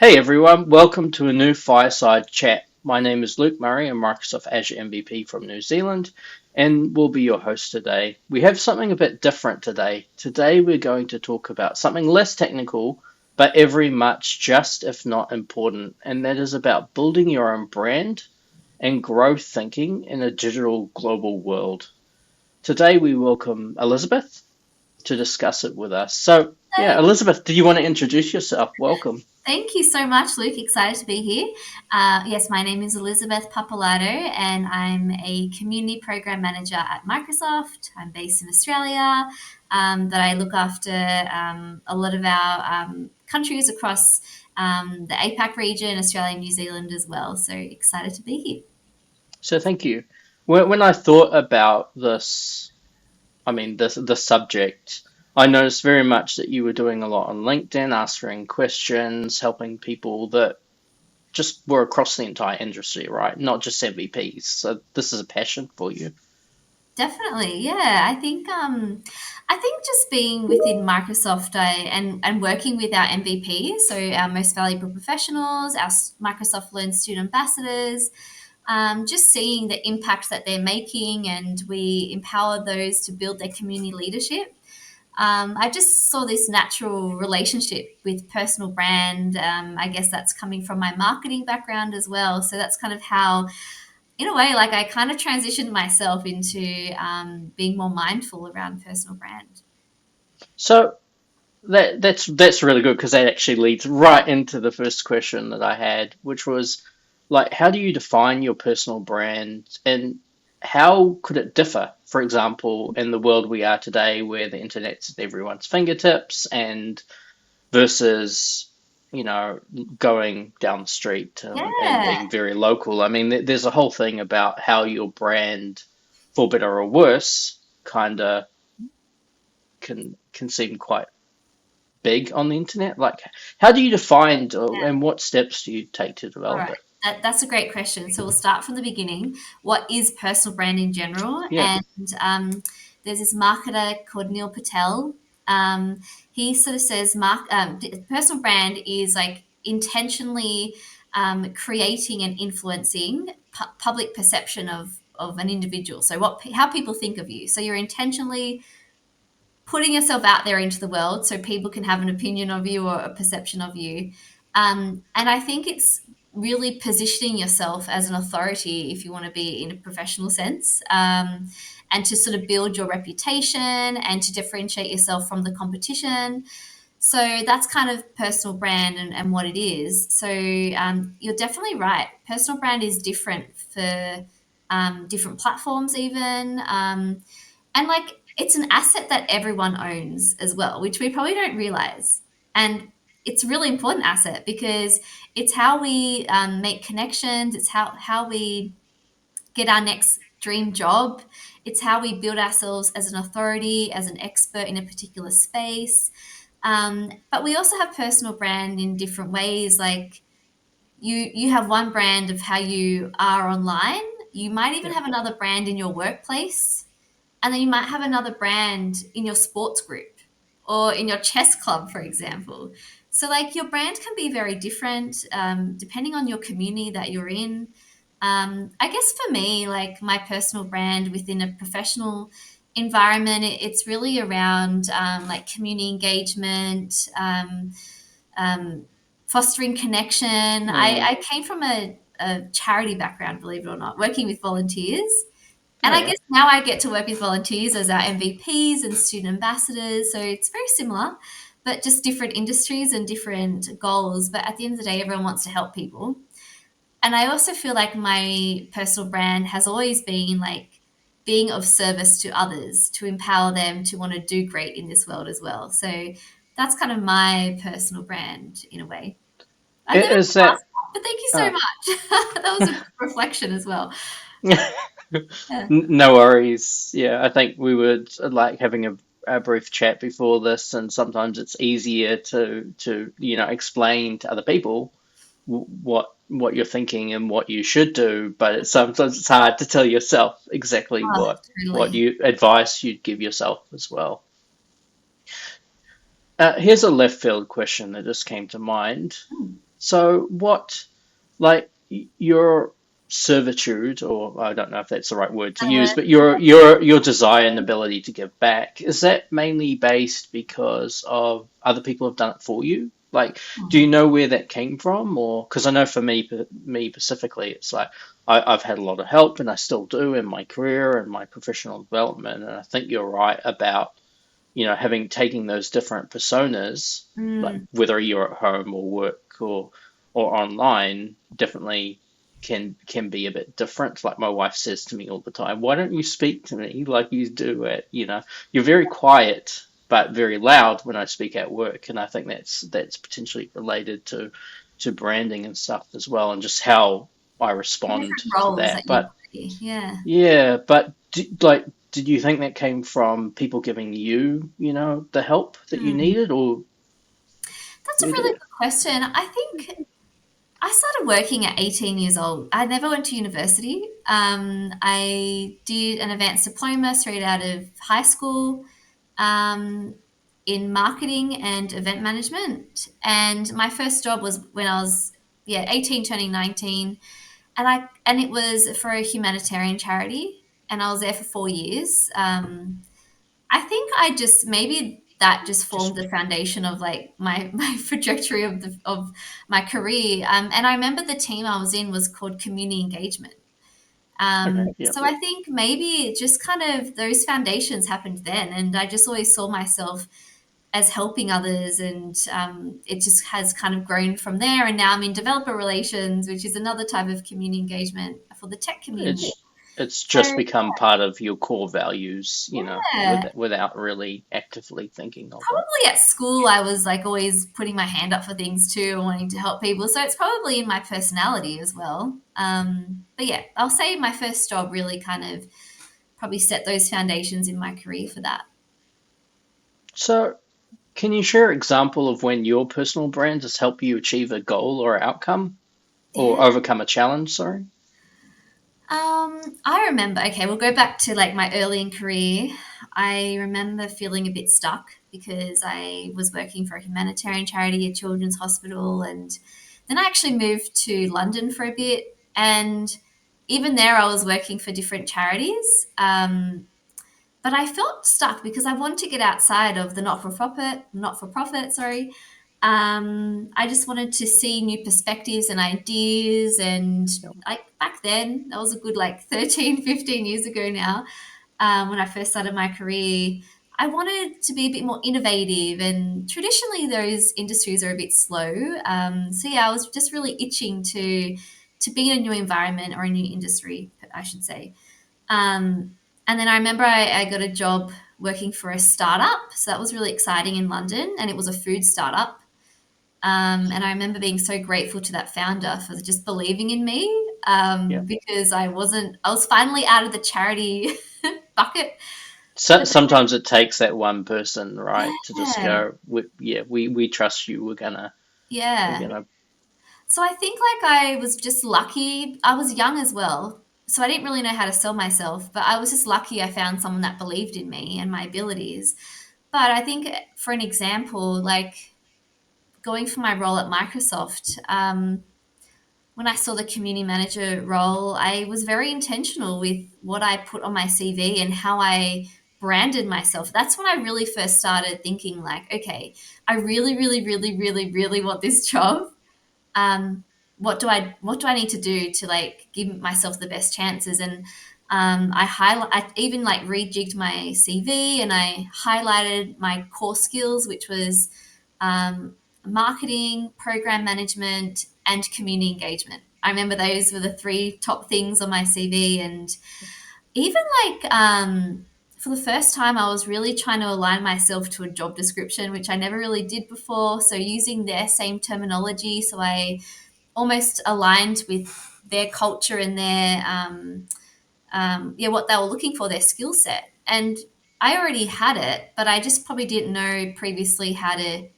Hey everyone, welcome to a new Fireside chat. My name is Luke Murray, a Microsoft Azure MVP from New Zealand, and will be your host today. We have something a bit different today. Today we're going to talk about something less technical, but every much just if not important, and that is about building your own brand and growth thinking in a digital global world. Today we welcome Elizabeth to discuss it with us. So, yeah, Hey, Elizabeth, do you want to introduce yourself? Welcome. thank you so much, Luke. Excited to be here. Yes, my name is Elizabeth Pappalardo, and I'm a community program manager at Microsoft. I'm based in Australia, but I look after a lot of our countries across the APAC region, Australia and New Zealand as well. So excited to be here. So thank you. When I thought about this, I mean the subject, I noticed very much that you were doing a lot on LinkedIn, answering questions, helping people that just were across the entire industry, right? Not just MVPs. So this is a passion for you. Definitely, yeah. I think just being within Microsoft and working with our MVPs, so our most valuable professionals, our Microsoft Learn student ambassadors, just seeing the impact that they're making, and we empower those to build their community leadership. I just saw this natural relationship with personal brand. I guess that's coming from my marketing background as well. So that's kind of how, in a way, like I kind of transitioned myself into being more mindful around personal brand. So that's really good because that actually leads right into the first question that I had, which was like, how do you define your personal brand and how could it differ, for example, in the world we are today where the internet's at everyone's fingertips and versus, going down the street and Yeah, being very local. I mean, there's a whole thing about how your brand, for better or worse, kind of can seem quite big on the internet? Like, how do you define and what steps do you take to all develop right. it? That's a great question. So we'll start from the beginning. What is personal brand in general? Yeah. And there's this marketer called Neil Patel. He sort of says personal brand is like intentionally creating and influencing public perception of an individual. So how people think of you. So you're intentionally putting yourself out there into the world so people can have an opinion of you or a perception of you. And I think it's really positioning yourself as an authority if you want to be in a professional sense, and to sort of build your reputation and to differentiate yourself from the competition. So that's kind of personal brand and what it is. So you're definitely right. Personal brand is different for different platforms, even. And like it's an asset that everyone owns as well, which we probably don't realize. And it's a really important asset because it's how we make connections. It's how we get our next dream job. It's how we build ourselves as an authority, as an expert in a particular space. But we also have personal brand in different ways. Like you have one brand of how you are online. You might even Yeah. have another brand in your workplace, and then you might have another brand in your sports group or in your chess club, for example. So, like, your brand can be very different depending on your community that you're in. I guess for me, like, my personal brand within a professional environment, it's really around like community engagement, um, fostering connection. Mm. I came from a charity background, believe it or not, working with volunteers. And Oh, I yeah. guess now I get to work with volunteers as our MVPs and student ambassadors. So it's very similar, but just different industries and different goals. But at the end of the day, everyone wants to help people. And I also feel like my personal brand has always been like being of service to others, to empower them to want to do great in this world as well. So that's kind of my personal brand in a way. I never Is that asked that, but thank you so uh, much. That was a reflection as well. Yeah. no worries. Yeah, I think we would like having a brief chat before this, and sometimes it's easier to explain to other people what you're thinking and what you should do, but sometimes it's hard to tell yourself exactly Oh, what totally. you advice you'd give yourself as well. Here's a left field question that just came to mind. So what, like your servitude, or I don't know if that's the right word to use, but your desire and ability to give back, is that mainly based because of other people have done it for you? Like, do you know where that came from, or because I know for me specifically, it's like I've had a lot of help, and I still do in my career and my professional development, and I think you're right about having taking those different personas, like Mm. whether you're at home or work or online, definitely can be a bit different. Like my wife says to me all the time, "Why don't you speak to me like you do you're very quiet but very loud when I speak at work." And I think that's potentially related to branding and stuff as well, and just how I respond Different to roles that. that you But play. Yeah. yeah, but did you think that came from people giving you, the help that you Hmm. needed, or That's a where did really it? good question. I think I started working at 18 years old. I never went to university. I did an advanced diploma straight out of high school um, in marketing and event management. And my first job was when I was 18 turning 19, and it was for a humanitarian charity, and I was there for 4 years. I think I just maybe that just formed Just the foundation of like my trajectory of my career. And I remember the team I was in was called community engagement. okay, yeah, So I think maybe just kind of those foundations happened then, and I just always saw myself as helping others, and it just has kind of grown from there. And now I'm in developer relations, which is another type of community engagement for the tech community. it's So just become part of your core values, yeah, without really actively thinking of it. probably at school I was like always putting my hand up for things too and wanting to help people. So it's probably in my personality as well. But yeah, I'll say my first job really kind of probably set those foundations in my career for that. So, can you share an example of when your personal brand has helped you achieve a goal or outcome or Yeah. overcome a challenge? Sorry. I remember, okay, we'll go back to like my early in career. I remember feeling a bit stuck because I was working for a humanitarian charity, a children's hospital, and then I actually moved to London for a bit. And even there, I was working for different charities. But I felt stuck because I wanted to get outside of the not for profit, sorry. I just wanted to see new perspectives and ideas. And Yep. like back then, that was a good like 13, 15 years ago now, when I first started my career. I wanted to be a bit more innovative, and traditionally those industries are a bit slow. So yeah, I was just really itching to be in a new environment or a new industry, I should say. And then I remember I got a job working for a startup. So that was really exciting in London, and it was a food startup. And I remember being so grateful to that founder for just believing in me, Yeah. because I was finally out of the charity bucket. So, But sometimes it takes that one person, right, to just yeah, go, we trust you. We're yeah. gonna, So I think like I was just lucky. I was young as well. So I didn't really know how to sell myself, but I was just lucky I found someone that believed in me and my abilities. But I think for an example, like going for my role at Microsoft, when I saw the community manager role, I was very intentional with what I put on my CV and how I branded myself. That's when I really first started thinking, like, okay, I really, really, really, really, really want this job. um, what do I need to do to like give myself the best chances? And I even like rejigged my CV, and I highlighted my core skills, which was um, marketing, program management, and community engagement. I remember those were the three top things on my CV. And even like for the first time, I was really trying to align myself to a job description, which I never really did before. So using their same terminology, so I almost aligned with their culture and their what they were looking for, their skill set. And I already had it, but I just probably didn't know previously how to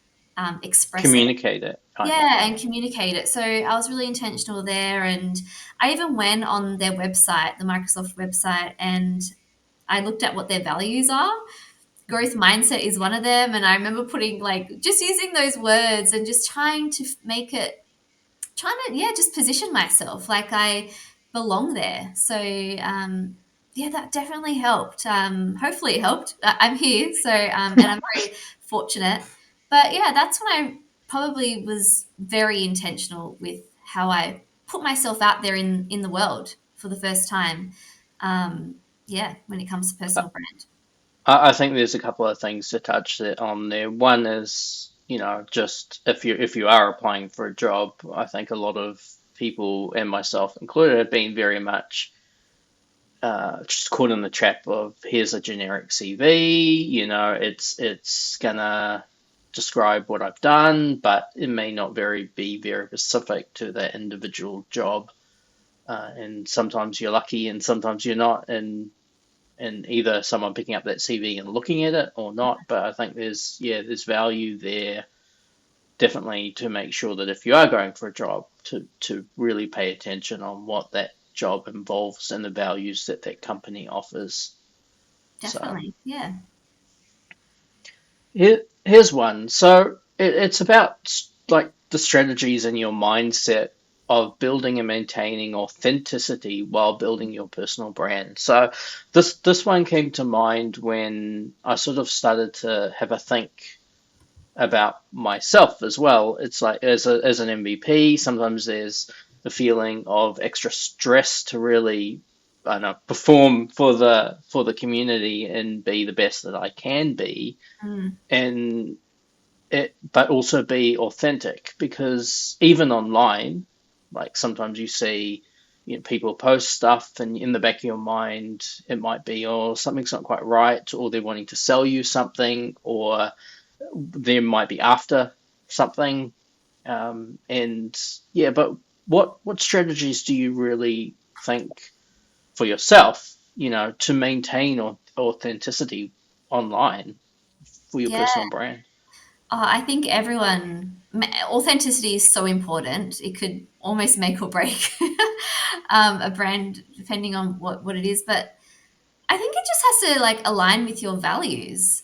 express it. communicate it, kind of. Yeah, Yeah. and communicate it. So I was really intentional there, and I even went on their website, the Microsoft website, and I looked at what their values are. Growth mindset is one of them, and I remember putting like just using those words and just trying to make it trying to, yeah, just position myself like I belong there. So yeah, that definitely helped. Hopefully it helped. I'm here, so and I'm very fortunate. But yeah, that's when I probably was very intentional with how I put myself out there in the world for the first time. Yeah, when it comes to personal brand. I think there's a couple of things to touch on there. One is, just if you are applying for a job, I think a lot of people, and myself included, have been very much just caught in the trap of here's a generic CV, it's gonna describe what I've done, but it may not be very specific to that individual job. And sometimes you're lucky, and sometimes you're not, and either someone picking up that CV and looking at it or not. But I think there's value there definitely to make sure that if you are going for a job, to really pay attention on what that job involves and the values that that company offers. So Definitely, yeah, here's one. So it's about like the strategies and your mindset of building and maintaining authenticity while building your personal brand. So this one came to mind when I sort of started to have a think about myself as well. It's like as an MVP, sometimes there's the feeling of extra stress to really, I don't know, perform for the community and be the best that I can be, mm, and but also be authentic, because even online, like sometimes you see, people post stuff, and in the back of your mind, it might be, oh, something's not quite right, or they're wanting to sell you something, or they might be after something. And yeah, but what strategies do you really think for yourself, to maintain authenticity online for your yeah. personal brand? I think authenticity is so important. It could almost make or break a brand depending on what it is. But I think it just has to like align with your values.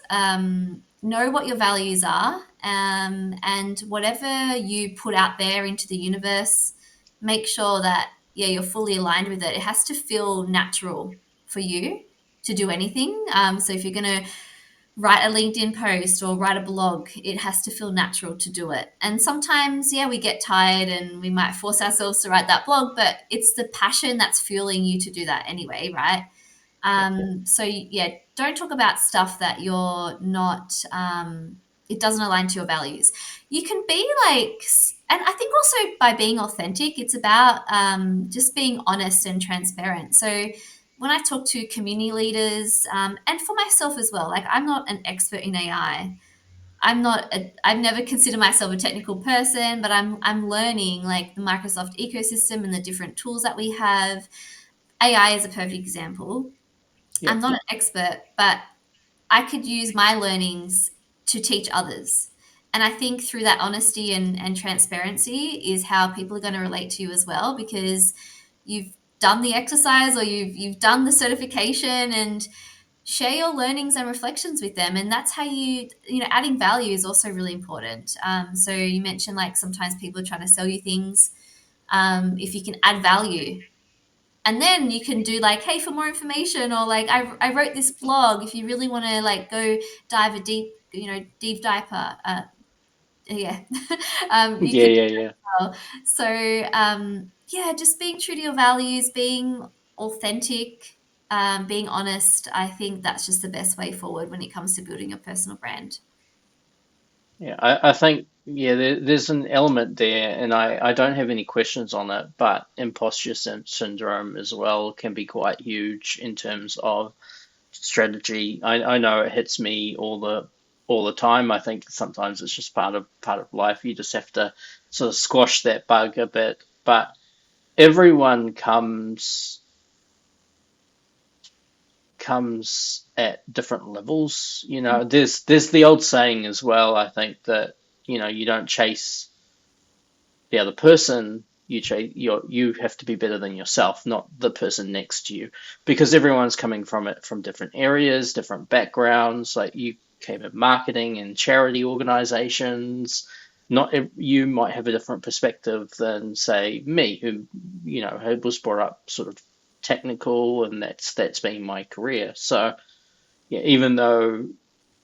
Know what your values are, and whatever you put out there into the universe, make sure that yeah you're fully aligned with it. It has to feel natural for you to do anything. So if you're going to write a LinkedIn post or write a blog, it has to feel natural to do it. And sometimes, yeah, we get tired and we might force ourselves to write that blog, but it's the passion that's fueling you to do that anyway, right? Yeah. So yeah, don't talk about stuff that you're not. It doesn't align to your values. You can be like, and I think also by being authentic, it's about just being honest and transparent. So when I talk to community leaders, and for myself as well, like I'm not an expert in AI. I've never considered myself a technical person, but I'm learning like the Microsoft ecosystem and the different tools that we have. AI is a perfect example. Yeah. I'm not an expert, but I could use my learnings to teach others. And I think through that honesty and transparency is how people are going to relate to you as well, because you've done the exercise or you've done the certification, and share your learnings and reflections with them. And that's how adding value is also really important. So you mentioned like sometimes people are trying to sell you things. If you can add value, and then you can do like, hey, for more information, or like I wrote this blog if you really want to like go dive a deep diaper, yeah. You Yeah, can. yeah, yeah. So yeah, just being true to your values, being authentic, being honest. I think that's just the best way forward when it comes to building your personal brand. Yeah, I think, yeah, there's an element there, and I don't have any questions on it, but imposter syndrome as well can be quite huge in terms of strategy. I know it hits me all the time. I think sometimes it's just part of life. You just have to sort of squash that bug a bit. But everyone comes at different levels. There's the old saying as well, I think, that, you don't chase the other person, you have to be better than yourself, not the person next to you, because everyone's coming from it from different areas, different backgrounds. Like you came in marketing and charity organizations, you might have a different perspective than say me, who was brought up sort of technical, and that's been my career. So yeah, even though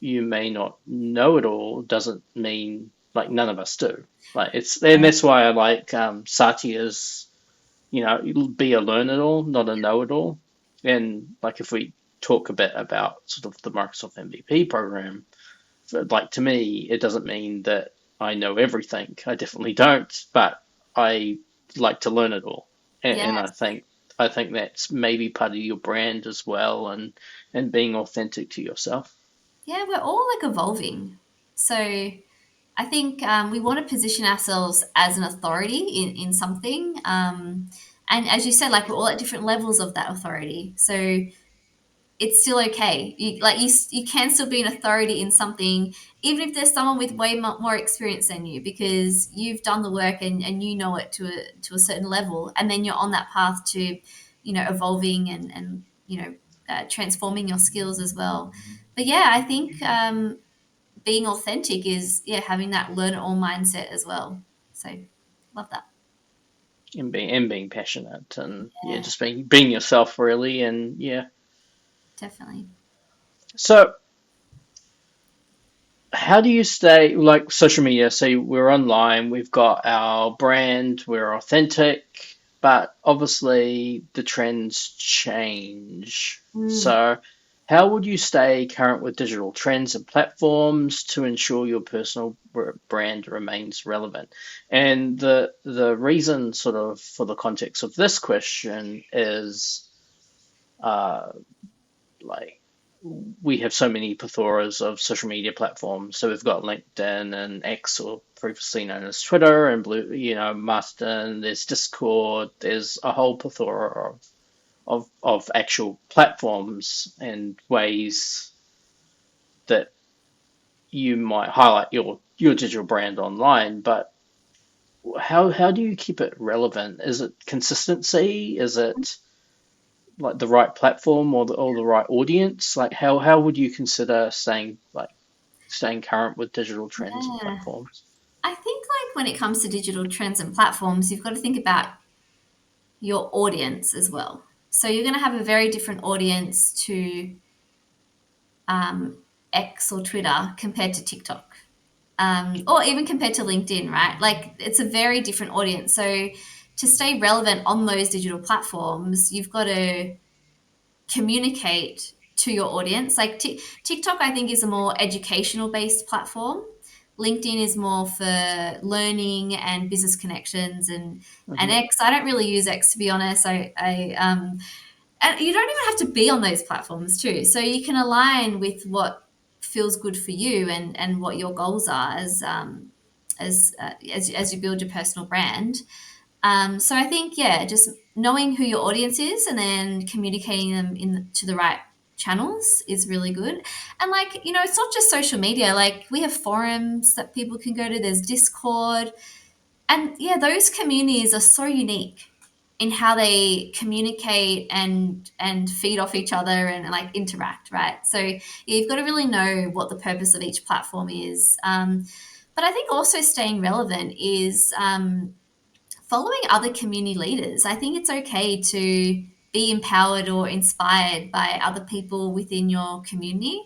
you may not know it all, doesn't mean like none of us do. Like and that's why I like Satya's, be a learn it all, not a know it all. And like if we talk a bit about sort of the Microsoft MVP program, like to me, it doesn't mean that I know everything. I definitely don't, but I like to learn it all, and Yeah. I think that's maybe part of your brand as well, and being authentic to yourself. Yeah, we're all like evolving. So I think we want to position ourselves as an authority in something. And as you said, like we're all at different levels of that authority. So it's still okay. You can still be an authority in something, even if there's someone with way more experience than you, because you've done the work and you know it to a certain level, and then you're on that path to, evolving and transforming your skills as well. But yeah, I think being authentic is having that learn it all mindset as well. So love that. And being passionate, and yeah, Yeah, just being yourself really, and yeah. definitely. So how do you stay like social media? So we're online, we've got our brand, we're authentic, but obviously the trends change. Mm. So how would you stay current with digital trends and platforms to ensure your personal brand remains relevant? And the reason sort of for the context of this question is uh, like we have so many plethora of social media platforms. So we've got LinkedIn and X, or previously known as Twitter, and Blue, Mastodon. There's Discord. There's a whole plethora of actual platforms and ways that you might highlight your digital brand online. But how do you keep it relevant? Is it consistency? Is it like the right platform, or the right audience? Like how would you consider staying current with digital trends and Yeah. platforms? I think like when it comes to digital trends and platforms, you've got to think about your audience as well. So you're going to have a very different audience to X or Twitter compared to TikTok, or even compared to LinkedIn, right? Like it's a very different audience. So to stay relevant on those digital platforms, you've got to communicate to your audience. Like TikTok, I think, is a more educational based platform. LinkedIn is more for learning and business connections, and Hmm. X. I don't really use X, to be honest. And you don't even have to be on those platforms too. So you can align with what feels good for you and what your goals are as you build your personal brand. So I think, yeah, just knowing who your audience is and then communicating them to the right channels is really good. And like, it's not just social media. Like we have forums that people can go to. There's Discord, and yeah, those communities are so unique in how they communicate and feed off each other and like interact, right? So yeah, you've got to really know what the purpose of each platform is. But I think also staying relevant is following other community leaders. I think it's okay to be empowered or inspired by other people within your community.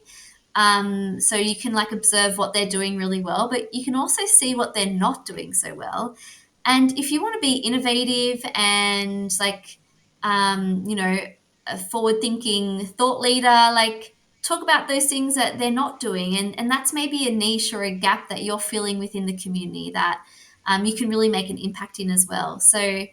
So you can like observe what they're doing really well, but you can also see what they're not doing so well. And if you want to be innovative and like, a forward thinking thought leader, like talk about those things that they're not doing. And that's maybe a niche or a gap that you're filling within the community that you can really make an impact in as well. So,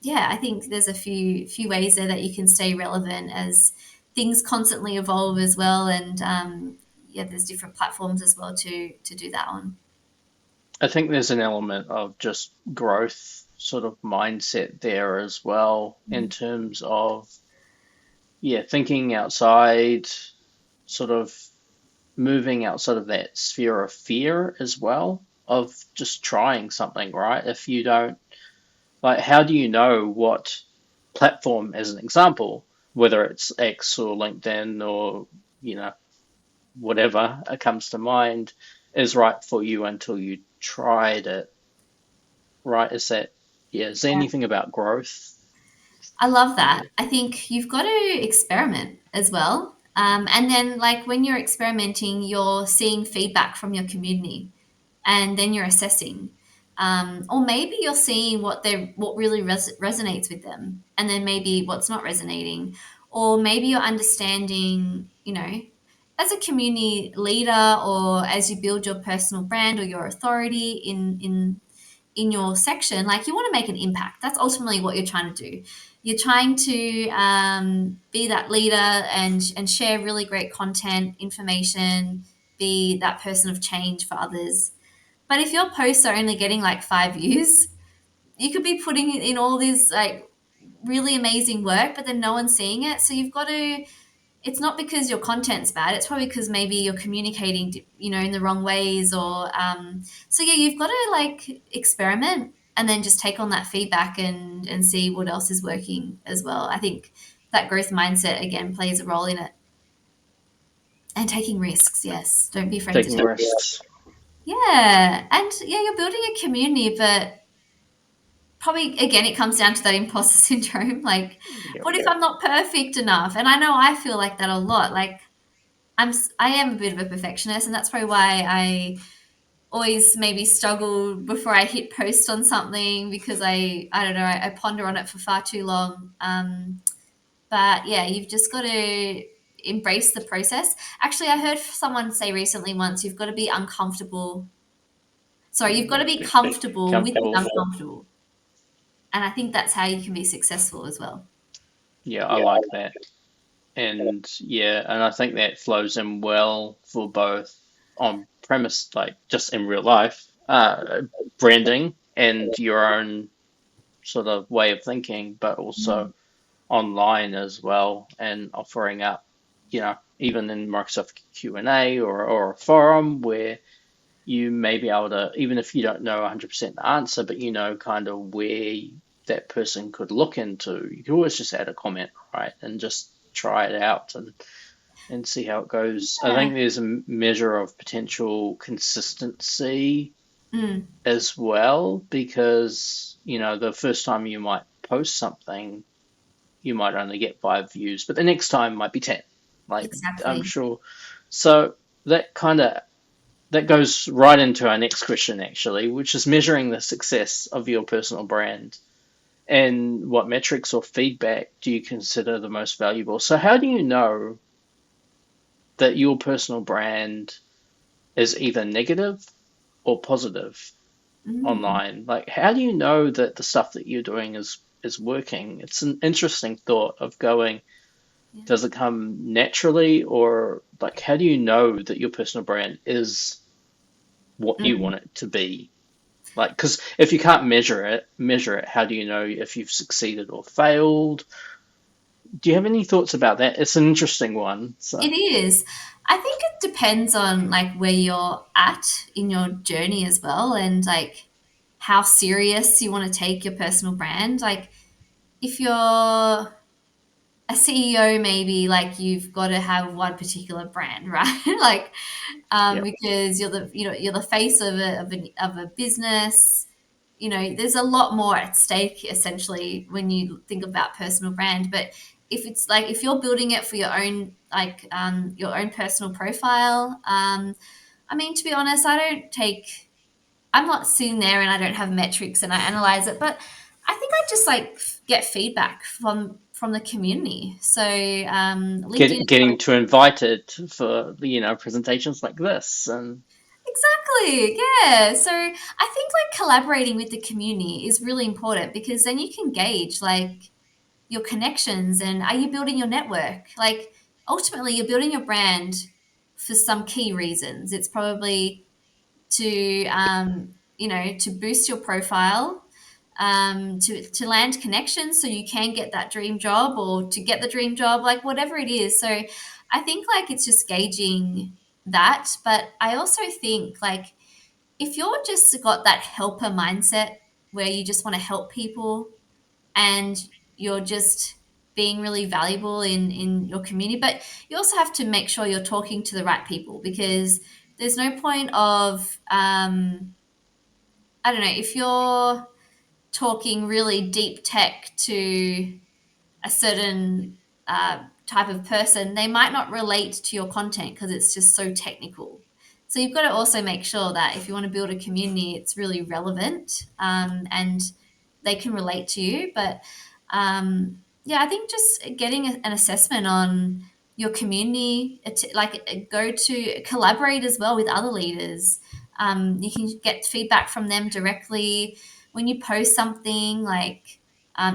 yeah, I think there's a few ways there that you can stay relevant as things constantly evolve as well. And yeah, there's different platforms as well to do that on. I think there's an element of just growth sort of mindset there as well, in terms of yeah, thinking outside, sort of moving outside of that sphere of fear as well, of just trying something, right? If you don't, like, how do you know what platform, as an example, whether it's X or LinkedIn or, you know, whatever comes to mind, is right for you until you tried it, right? Is that, yeah, is there anything about growth? I love that. Yeah. I think you've got to experiment as well. And then, like, when you're experimenting, you're seeing feedback from your community, and then you're assessing. Or maybe you're seeing what really resonates with them, and then maybe what's not resonating. Or maybe you're understanding, as a community leader, or as you build your personal brand or your authority in your section, like, you want to make an impact. That's ultimately what you're trying to do. You're trying to be that leader and share really great content, information, be that person of change for others. But if your posts are only getting like 5 views, you could be putting in all this like really amazing work, but then no one's seeing it. So you've got to, it's not because your content's bad. It's probably because maybe you're communicating, in the wrong ways, or so yeah, you've got to like experiment and then just take on that feedback and see what else is working as well. I think that growth mindset again plays a role in it, and taking risks. Yes, don't be afraid to Taking take. risks. Yeah, and yeah, you're building a community, but probably again it comes down to that imposter syndrome. Like, Yep. what if I'm not perfect enough? And I know I feel like that a lot. Like, I am a bit of a perfectionist, and that's probably why I always maybe struggle before I hit post on something, because I don't know, I ponder on it for far too long. But yeah, you've just got to embrace the process. Actually, I heard someone say recently once, you've got to be uncomfortable. Sorry, you've got to be comfortable with the Comfortable. uncomfortable, and I think that's how you can be successful as well. Yeah, I like that. And yeah, and I think that flows in well for both on premise, like just in real life, branding and your own sort of way of thinking, but also online as well, and offering up, even in Microsoft Q&A or a forum where you may be able to, even if you don't know 100% the answer, but you know kind of where that person could look into, you can always just add a comment, right? And just try it out and see how it goes. I Yeah. think there's a measure of potential consistency Mm, as well, because, the first time you might post something, you might only get 5 views, but the next time might be 10. Like, I'm exactly. sure. So that kind of that goes right into our next question, actually, which is measuring the success of your personal brand. And what metrics or feedback do you consider the most valuable? So, how do you know that your personal brand is either negative or positive Mm, online? Like, how do you know that the stuff that you're doing is working? It's an interesting thought of going, yeah. does it come naturally, or like, how do you know that your personal brand is what you Mm. want it to be? Like, because if you can't measure it, how do you know if you've succeeded or failed? Do you have any thoughts about that? It's an interesting one. It So, is. I think it depends on like where you're at in your journey as well, and like how serious you want to take your personal brand. Like, if you're a CEO, maybe like you've got to have one particular brand, right? Like, yeah, because you're the face of a business. There's a lot more at stake essentially when you think about personal brand. But if you're building it for your own, like, your own personal profile, I mean, to be honest, I'm not sitting there and I don't have metrics and I analyze it, but I think I just like get feedback from the community. So LinkedIn is getting to invited for presentations like this, and exactly, yeah. So I think like collaborating with the community is really important, because then you can gauge like your connections, and are you building your network? Like, ultimately, you're building your brand for some key reasons. It's probably to boost your profile, to land connections so you can get that dream job, or to get the dream job, like whatever it is. So I think like it's just gauging that. But I also think like if you're just got that helper mindset where you just want to help people, and you're just being really valuable in your community, but you also have to make sure you're talking to the right people, because there's no point of I don't know, if you're talking really deep tech to a certain type of person, they might not relate to your content because it's just so technical. So you've got to also make sure that if you want to build a community, it's really relevant, and they can relate to you. But yeah, I think just getting an assessment on your community, go to collaborate as well with other leaders. You can get feedback from them directly when you post something, like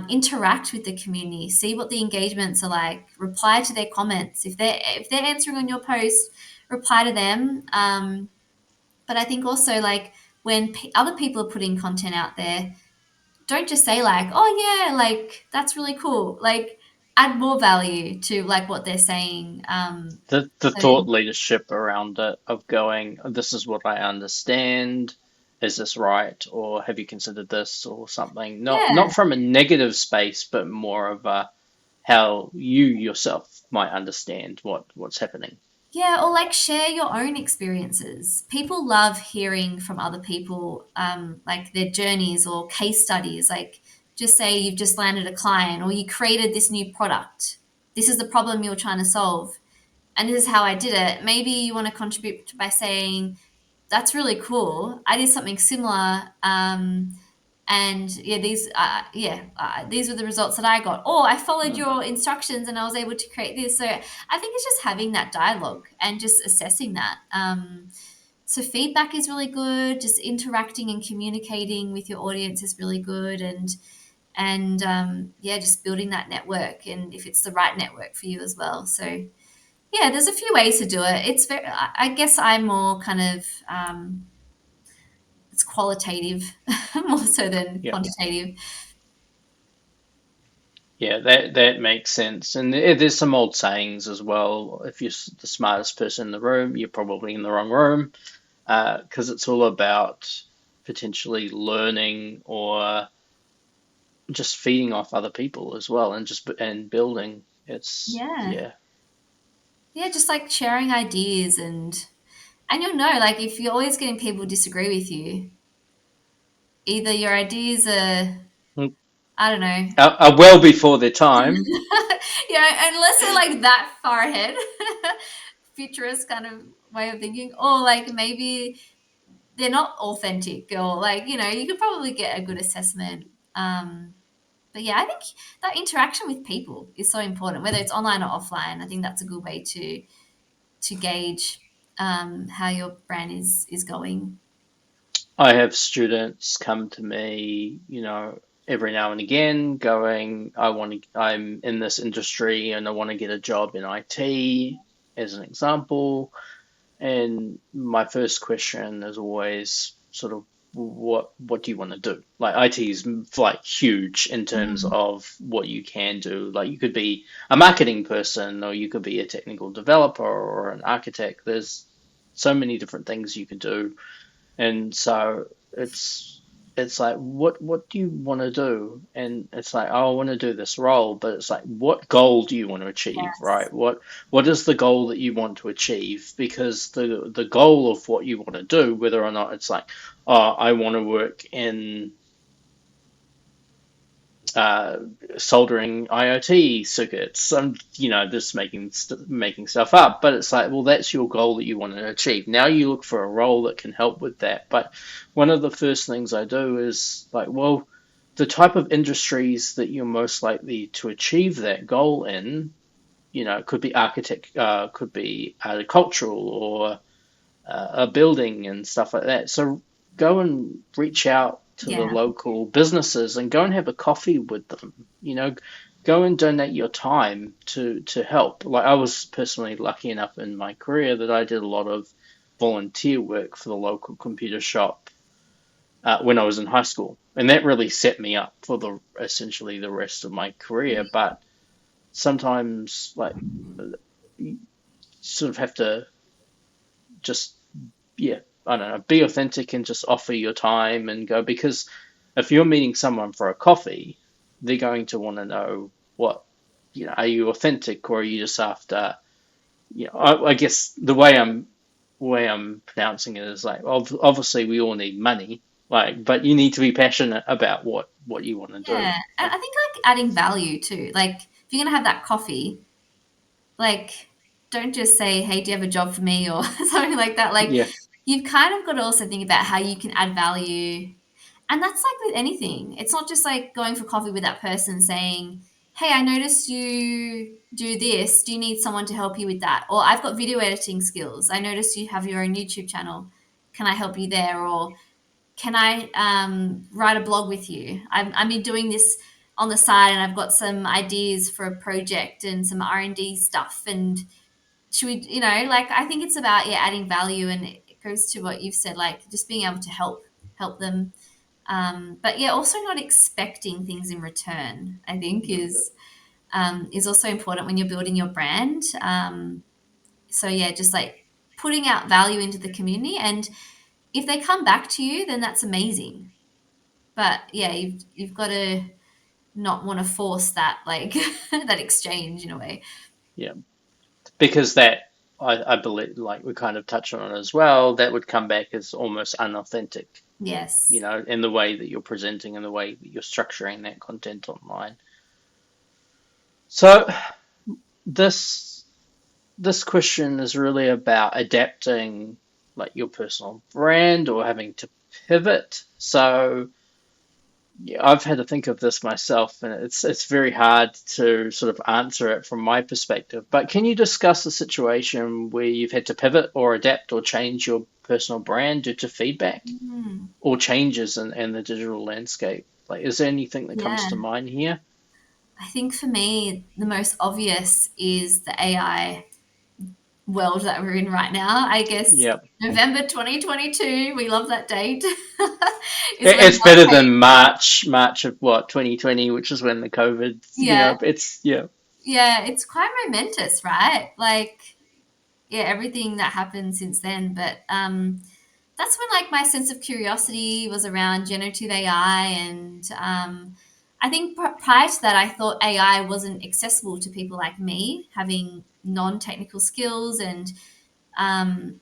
interact with the community, see what the engagements are like, reply to their comments. If they're answering on your post, reply to them. But I think also, like, when other people are putting content out there, don't just say like, "Oh yeah, like that's really cool." Like, add more value to like what they're saying. The So thought leadership around it of going, this is what I understand. Is this right? Or have you considered this or something? yeah, Not from a negative space, but more of a how you yourself might understand what's happening. yeah, or like share your own experiences. People love hearing from other people, like their journeys or case studies. Like, just say you've just landed a client or you created this new product. This is the problem you're trying to solve, and this is how I did it. Maybe you want to contribute by saying, "That's really cool. I did something similar, and yeah, these were the results that I got. Or I followed Mm. your instructions and I was able to create this." So I think it's just having that dialogue and just assessing that. So feedback is really good. Just interacting and communicating with your audience is really good, and yeah, just building that network, and if it's the right network for you as well. So yeah, there's a few ways to do it. It's very, I guess I'm more kind of it's qualitative more so than Yeah. quantitative. Yeah, that makes sense. And there's some old sayings as well. If you're the smartest person in the room, you're probably in the wrong room, because it's all about potentially learning or just feeding off other people as well, and just and building. It's Yeah. yeah. Yeah, just like sharing ideas, and you'll know, like, if you're always getting people disagree with you, either your ideas are, Mm. I don't know. Well before their time. Yeah, unless they're like that far ahead, futurist kind of way of thinking, or like maybe they're not authentic, or like, you could probably get a good assessment. But yeah, I think that interaction with people is so important, whether it's online or offline. I think that's a good way to gauge how your brand is going. I have students come to me, every now and again, going, I'm in this industry and I want to get a job in IT, as an example. And my first question is always sort of, what do you want to do? Like, IT is like huge in terms Mm, of what you can do. Like, you could be a marketing person, or you could be a technical developer or an architect. There's so many different things you can do, and so it's like, what do you want to do? And it's like, oh, I want to do this role, but it's like, what goal do you want to achieve, yes. right? What is the goal that you want to achieve? Because the goal of what you want to do, whether or not it's like, oh, I want to work in uh, soldering IoT circuits. I'm, just making stuff up, but it's like, well, that's your goal that you want to achieve. Now you look for a role that can help with that. But one of the first things I do is like, well, the type of industries that you're most likely to achieve that goal in, could be architect, could be agricultural, or a building and stuff like that. So go and reach out to the Yeah. local businesses and go and have a coffee with them. Go and donate your time to help. Like, I was personally lucky enough in my career that I did a lot of volunteer work for the local computer shop when I was in high school, and that really set me up for the essentially the rest of my career. But sometimes, like, you sort of have to just, yeah, I don't know, be authentic and just offer your time and go, because if you're meeting someone for a coffee, they're going to want to know what, are you authentic, or are you just after, I guess the way I'm way I'm pronouncing it is like, obviously we all need money, like, but you need to be passionate about what you want to do. Yeah, and I think like adding value too. Like if you're gonna have that coffee, like don't just say, "Hey, do you have a job for me?" or something like that. Like Yeah, you've kind of got to also think about how you can add value. And that's like with anything. It's not just like going for coffee with that person saying, "Hey, I noticed you do this. Do you need someone to help you with that?" Or I've got video editing skills. I noticed you have your own YouTube channel. Can I help you there? Or can I write a blog with you? I'm doing this on the side, and I've got some ideas for a project and some R&D stuff. And should we, like I think it's about adding value, and it goes to what you've said, like just being able to help them. But yeah, also not expecting things in return. I think is also important when you're building your brand. So yeah, just like putting out value into the community, and if they come back to you, then that's amazing. But yeah, you've got to not want to force that like that exchange in a way. yeah, because that I believe, like we kind of touched on it as well, that would come back as almost unauthentic, Yes. in the way that you're presenting and the way that you're structuring that content online. So this this question is really about adapting like your personal brand or having to pivot. So yeah, I've had to think of this myself, and it's very hard to sort of answer it from my perspective. But can you discuss a situation where you've had to pivot or adapt or change your personal brand due to feedback Mm, or changes in the digital landscape? Like, is there anything that comes yeah. to mind here? I think for me, the most obvious is the AI world that we're in right now. I guess Yeah, November 2022, we love that date, is when it's better than March of what 2020, which is when the COVID. yeah, It's yeah, yeah, it's quite momentous, right? Like, yeah, everything that happened since then. But that's when like my sense of curiosity was around generative AI, and I think prior to that, I thought AI wasn't accessible to people like me, having non-technical skills, and um,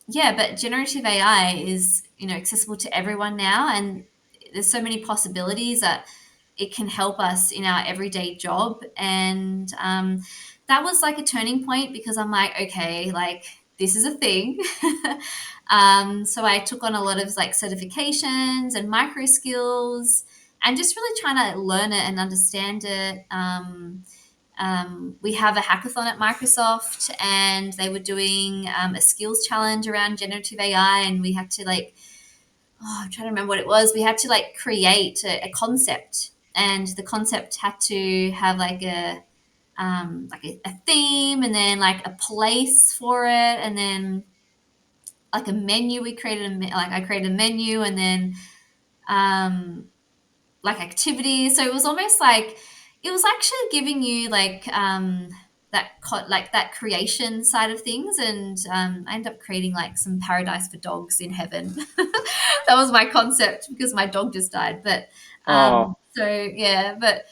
yeah, but generative AI is accessible to everyone now, and there's so many possibilities that it can help us in our everyday job. And that was like a turning point because I'm like, okay, like this is a thing. So I took on a lot of like certifications and micro skills, and just really trying to learn it and understand it. We have a hackathon at Microsoft, and they were doing a skills challenge around generative AI, and we had to like, I'm trying to remember what it was. We had to like create a concept, and the concept had to have like a theme, and then like a place for it, and then like a menu. We created like I created a menu, and then um, like activities. So it was almost like it was actually giving you like like that creation side of things. And I ended up creating like some paradise for dogs in heaven. That was my concept because my dog just died. But oh, so yeah, but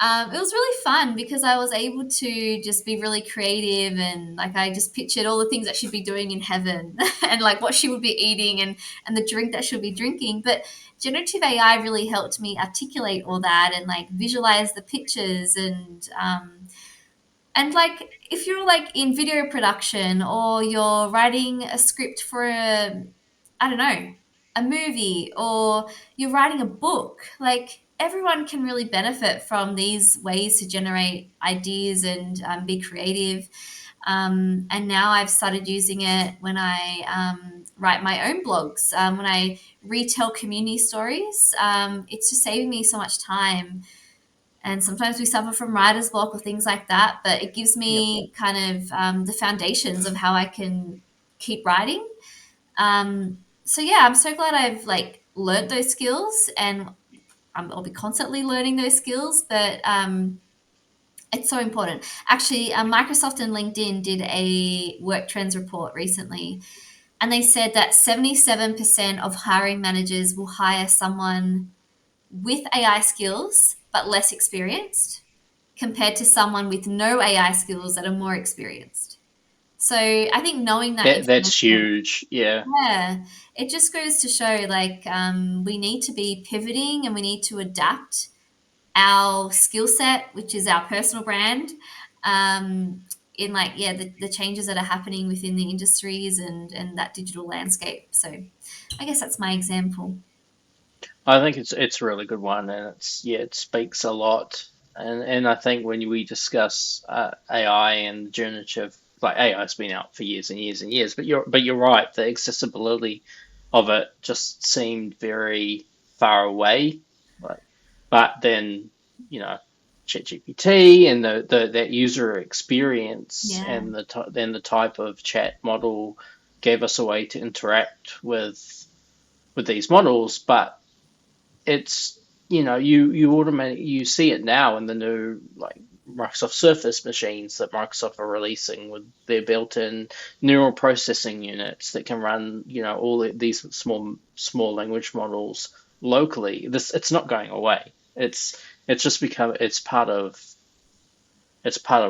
it was really fun because I was able to just be really creative, and like I just pictured all the things that she'd be doing in heaven and like what she would be eating, and the drink that she'll be drinking. But generative AI really helped me articulate all that and like visualize the pictures. And like if you're like in video production, or you're writing a script for I don't know, a movie, or you're writing a book, like everyone can really benefit from these ways to generate ideas and be creative. And now I've started using it when I write my own blogs, when I retell community stories. It's just saving me so much time. And sometimes we suffer from writer's block or things like that, but it gives yep. me kind of the foundations of how I can keep writing. So yeah, I'm so glad I've like learned those skills, and I'll be constantly learning those skills. But it's so important. Actually, Microsoft and LinkedIn did a work trends report recently, and they said that 77% of hiring managers will hire someone with AI skills but less experienced, compared to someone with no AI skills that are more experienced. So I think knowing that That's information, huge. Yeah. yeah, it just goes to show like we need to be pivoting and we need to adapt our skill set, which is our personal brand, in like yeah the changes that are happening within the industries and that digital landscape. So I guess that's my example. I think it's a really good one, and it speaks a lot. And I think when we discuss AI and generative, like AI's been out for years and years and years, but you're right, the accessibility of it just seemed very far away. Like, but then you know, ChatGPT and the that user experience Yeah, and then the type of chat model gave us a way to interact with these models, but it's you automatically you see it now in the new like Microsoft Surface machines that Microsoft are releasing with their built-in neural processing units that can run these small language models locally. This It's not going away. It's just become it's part of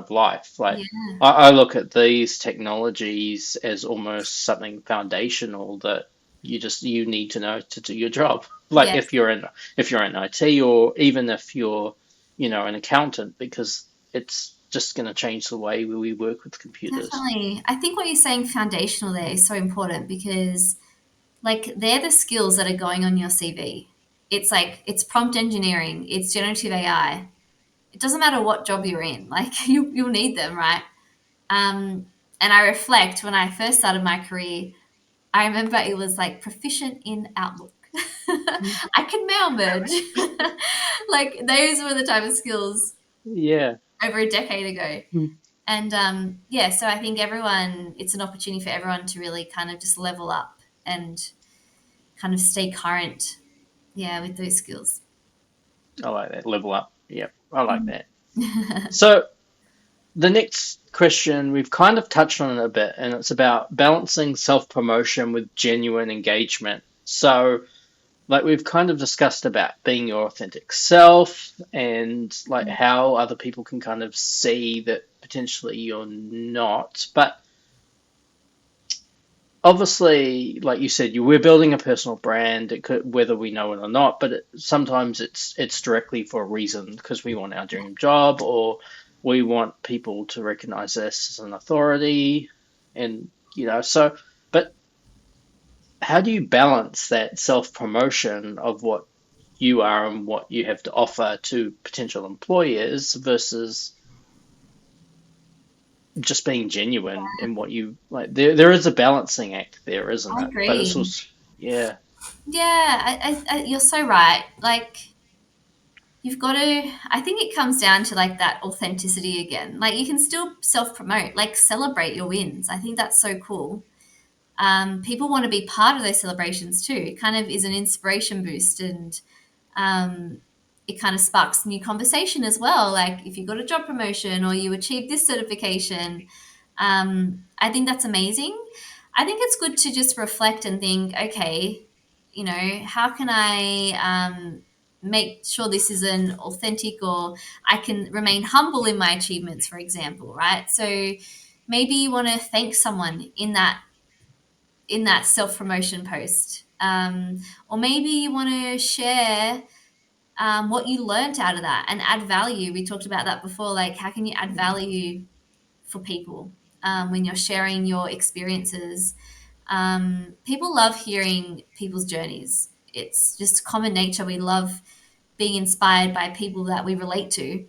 life. Like yeah, I look at these technologies as almost something foundational that you need to know to do your job. Like yes, if you're in IT, or even if you're an accountant, because it's just going to change the way we work with computers. definitely. I think what you're saying foundational there is so important because like they're the skills that are going on your CV. It's like it's prompt engineering, it's generative AI. It doesn't matter what job you're in, like you'll need them, right? And I reflect when I first started my career, I remember it was like proficient in Outlook. I can mail merge. Like those were the type of skills Yeah. over a decade ago. Mm. And yeah, so I think it's an opportunity for everyone to really kind of just level up and kind of stay current, yeah, with those skills. I like that. Level up. Yeah, I like that. So the next question, we've kind of touched on it a bit, and it's about balancing self-promotion with genuine engagement. So, like we've kind of discussed about being your authentic self and like how other people can kind of see that potentially you're not. But obviously, like you said, we're building a personal brand. It could, whether we know it or not, but sometimes it's directly for a reason because we want our dream job, or we want people to recognize us as an authority, and so. But how do you balance that self promotion of what you are and what you have to offer to potential employers versus just being genuine in what you like? There is a balancing act there, isn't I it? But it's agree. also, yeah. Yeah, you're so right. Like you've got to. I think it comes down to like that authenticity again. Like you can still self promote, like celebrate your wins. I think that's so cool. People want to be part of those celebrations too. It kind of is an inspiration boost, and um, it kind of sparks new conversation as well. Like if you got a job promotion or you achieve this certification, I think that's amazing. I think it's good to just reflect and think, okay, how can I make sure this is an authentic, or I can remain humble in my achievements, for example, right? So maybe you want to thank someone in that self promotion post, or maybe you want to share what you learned out of that and add value. We talked about that before. Like, how can you add value for people when you're sharing your experiences? People love hearing people's journeys. It's just common nature. We love being inspired by people that we relate to.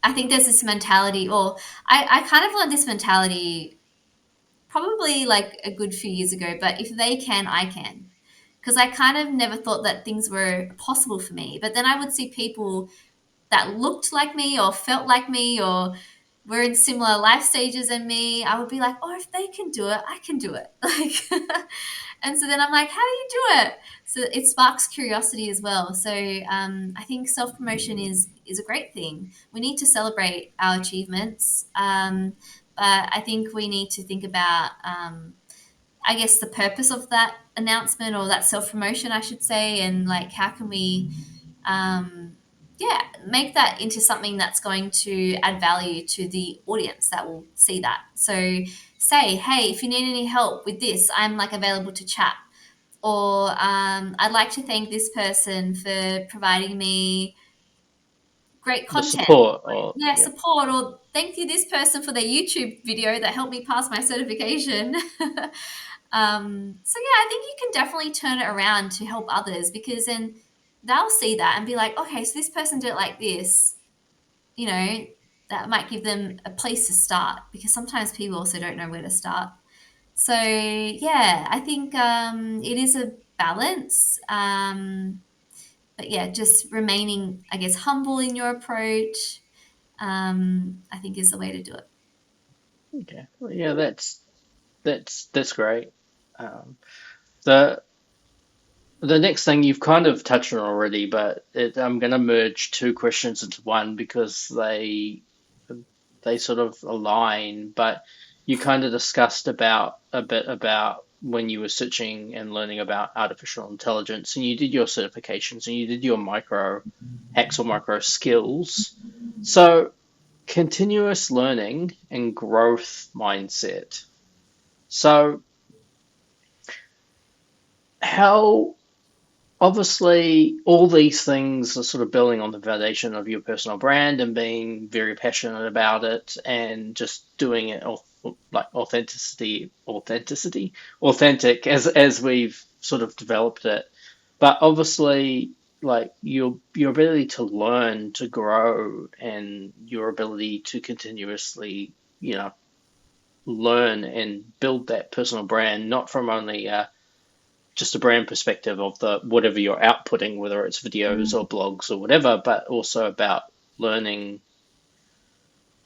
I think there's this mentality, or I kind of learned this mentality probably like a good few years ago, but if they can, I can. Because I kind of never thought that things were possible for me. But then I would see people that looked like me or felt like me or were in similar life stages than me. I would be like, oh, if they can do it, I can do it. Like, and so then I'm like, how do you do it? So it sparks curiosity as well. So I think self promotion is a great thing. We need to celebrate our achievements, but I think we need to think about, I guess, the purpose of that announcement or that self promotion, I should say, and like how can we um, yeah, make that into something that's going to add value to the audience that will see that. So say, hey, if you need any help with this, I'm like available to chat. Or I'd like to thank this person for providing me great The content. support, or Yeah, yeah, support. Or thank you this person for their YouTube video that helped me pass my certification. So yeah, I think you can definitely turn it around to help others, because then they'll see that and be like, okay, so this person did it like this, you know, that might give them a place to start, because sometimes people also don't know where to start. So yeah, I think it is a balance. But yeah, just remaining, I guess, humble in your approach, I think is the way to do it. okay, well, yeah, that's great. Um, the the next thing you've kind of touched on already, but I'm going to merge two questions into one because they sort of align. But you kind of discussed about a bit about when you were searching and learning about artificial intelligence, and you did your certifications and you did your micro hacks or micro skills. So continuous learning and growth mindset. So how obviously all these things are sort of building on the foundation of your personal brand and being very passionate about it and just doing it like authentic as we've sort of developed it. But obviously, like your ability to learn, to grow, and your ability to continuously, you know, learn and build that personal brand, not from only just a brand perspective of the whatever you're outputting, whether it's videos or blogs or whatever, but also about learning